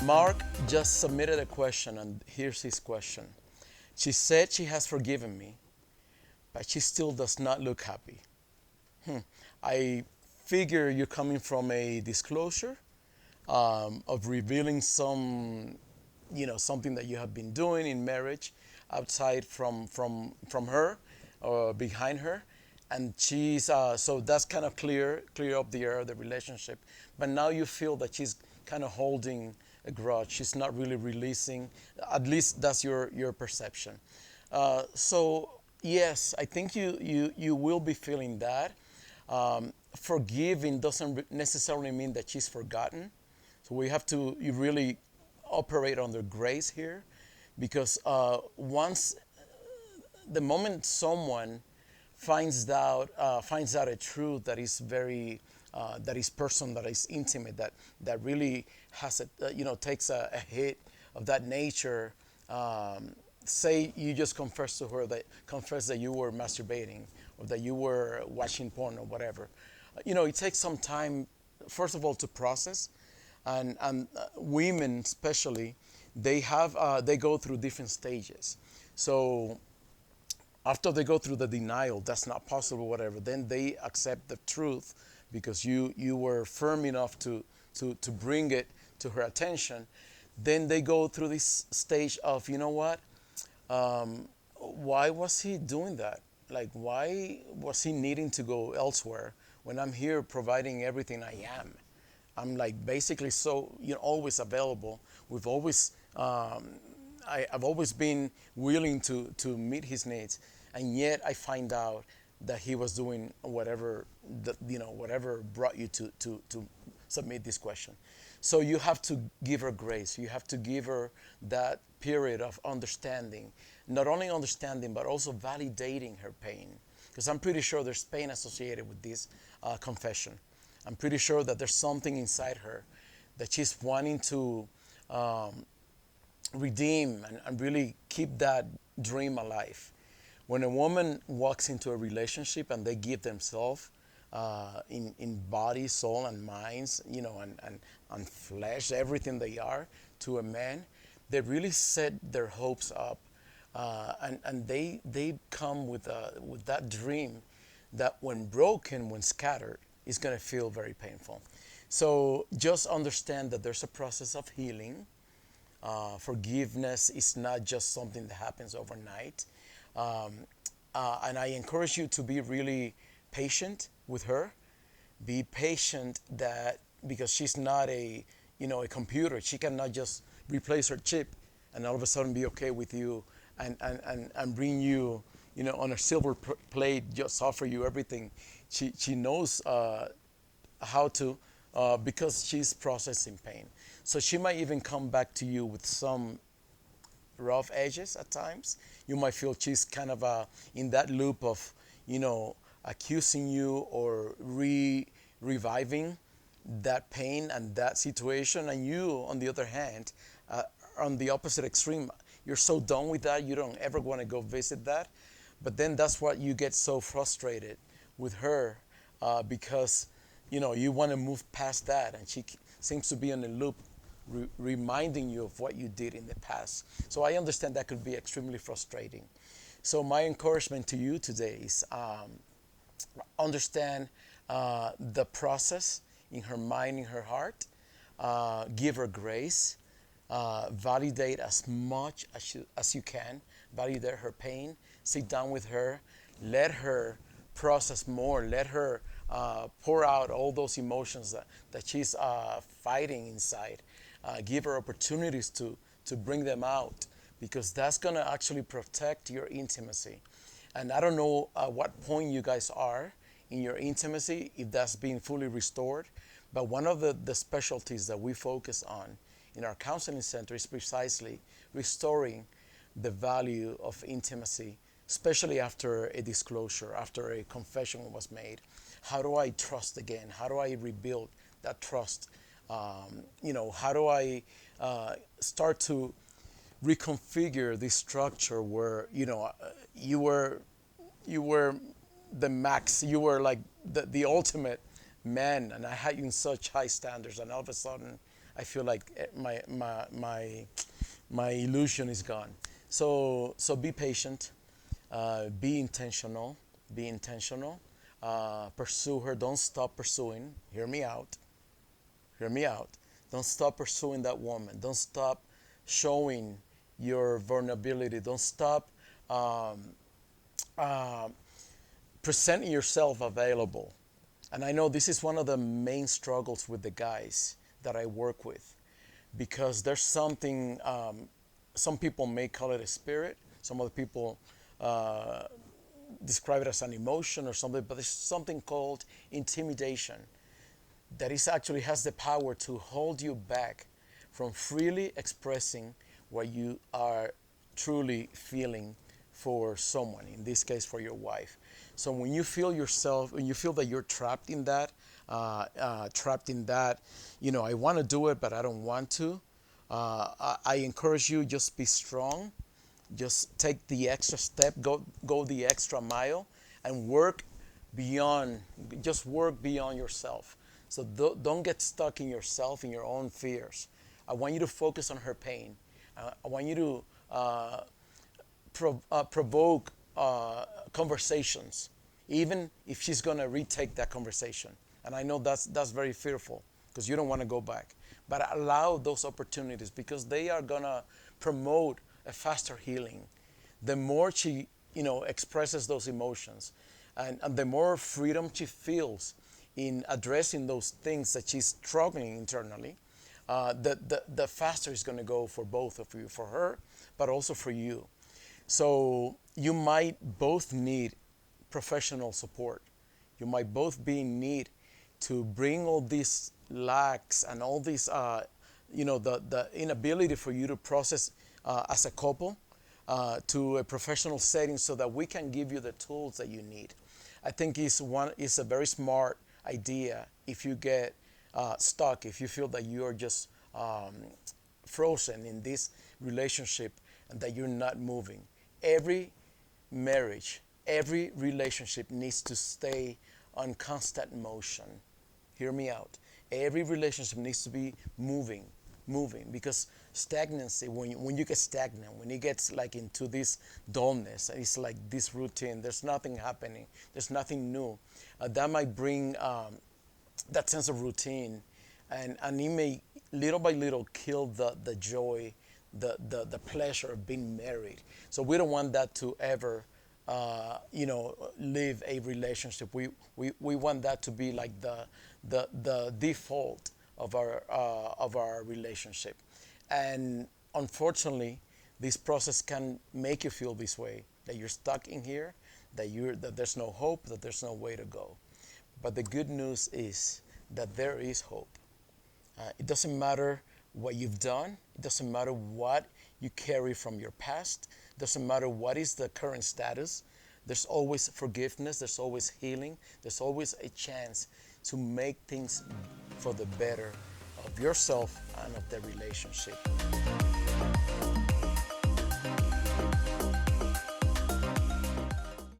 Mark just submitted a question, and here's his question. She said she has forgiven me, but she still does not look happy. I figure you're coming from a disclosure of revealing something that you have been doing in marriage outside from her or behind her, and she's so that's kind of clear up the air the relationship. But now you feel that she's kind of holding a grudge. She's not really releasing. At least that's your perception. So yes, I think you will be feeling that. Forgiving doesn't necessarily mean that she's forgotten. So we have to you really operate under grace here, because once the moment someone finds out a truth that is very that is personal, that is intimate, that really has takes a hit of that nature. Say you just confess that you were masturbating, or that you were watching porn or whatever. It takes some time, first of all, to process, and women especially, they go through different stages. So after they go through the denial, that's not possible, whatever, then they accept the truth, because you were firm enough to bring it to her attention. Then they go through this stage of, you know what, why was he doing that? Like, why was he needing to go elsewhere when I'm here providing everything I am? I'm like basically so always available. We've always I've always been willing to meet his needs, and yet I find out that he was doing whatever brought you to submit this question. So you have to give her grace. You have to give her that period of understanding, not only understanding but also validating her pain, because I'm pretty sure there's pain associated with this confession. I'm pretty sure that there's something inside her that she's wanting to redeem and really keep that dream alive. When a woman walks into a relationship and they give themselves in body, soul, and minds, and flesh, everything they are to a man, they really set their hopes up, and they come with that dream that when broken, when scattered, is going to feel very painful. So just understand that there's a process of healing. Forgiveness is not just something that happens overnight. Um, and I encourage you to be really patient with her. Be patient, that because she's not a computer. She cannot just replace her chip and all of a sudden be okay with you, and bring you, on a silver plate, just offer you everything. She knows how to, because she's processing pain. So she might even come back to you with some rough edges at times. You might feel she's kind of in that loop of, accusing you or reviving that pain and that situation. And you, on the other hand, on the opposite extreme, you're so done with that, you don't ever want to go visit that. But then that's what you get so frustrated with her, because you want to move past that, and she seems to be in a loop, reminding you of what you did in the past. So I understand that could be extremely frustrating. So my encouragement to you today is, understand the process in her mind, in her heart. Give her grace. Validate as much as you can. Validate her pain. Sit down with her. Let her process more. Let her pour out all those emotions that she's fighting inside. Give her opportunities to bring them out, because that's going to actually protect your intimacy. And I don't know what point you guys are in your intimacy, if that's being fully restored. But one of the specialties that we focus on in our counseling center is precisely restoring the value of intimacy, especially after a disclosure, after a confession was made. How do I trust again? How do I rebuild that trust? How do I start to reconfigure this structure where you were the max, you were like the ultimate man, and I had you in such high standards, and all of a sudden I feel like my illusion is gone. So be patient, be intentional, be intentional. Pursue her. Don't stop pursuing. Hear me out. Hear me out. Don't stop pursuing that woman. Don't stop showing your vulnerability. Don't stop um, uh, presenting yourself available. And I know this is one of the main struggles with the guys that I work with, because there's something, some people may call it a spirit, some other people describe it as an emotion or something, but there's something called intimidation that is actually has the power to hold you back from freely expressing what you are truly feeling for someone, in this case for your wife. So when you feel yourself, when you feel that you're trapped in that, I want to do it, but I don't want to, I encourage you, just be strong, just take the extra step, go the extra mile, and beyond, work beyond yourself. So don't get stuck in yourself, in your own fears. I want you to focus on her pain. I want you to provoke conversations, even if she's gonna retake that conversation. And I know that's very fearful because you don't want to go back. But allow those opportunities, because they are gonna promote a faster healing. The more she, expresses those emotions, and the more freedom she feels in addressing those things that she's struggling internally, the faster it's going to go for both of you, for her, but also for you. So you might both need professional support. You might both be in need to bring all these lacks and all these, the inability for you to process as a couple to a professional setting, so that we can give you the tools that you need. I think it's a very smart idea if you get stuck, if you feel that you are just frozen in this relationship and that you're not moving. Every marriage, every relationship needs to stay on constant motion. Hear me out. Every relationship needs to be moving, because stagnancy, when you get stagnant, when it gets like into this dullness, it's like this routine, there's nothing happening, there's nothing new, that might bring that sense of routine, and it may little by little kill the joy, the pleasure of being married. So we don't want that to ever live a relationship. We want that to be like the default of our relationship. And unfortunately, this process can make you feel this way, that you're stuck in here, that there's no hope, that there's no way to go. But the good news is that there is hope. It doesn't matter what you've done. It doesn't matter what you carry from your past. It doesn't matter what is the current status. There's always forgiveness. There's always healing. There's always a chance to make things for the better of yourself and of the relationship.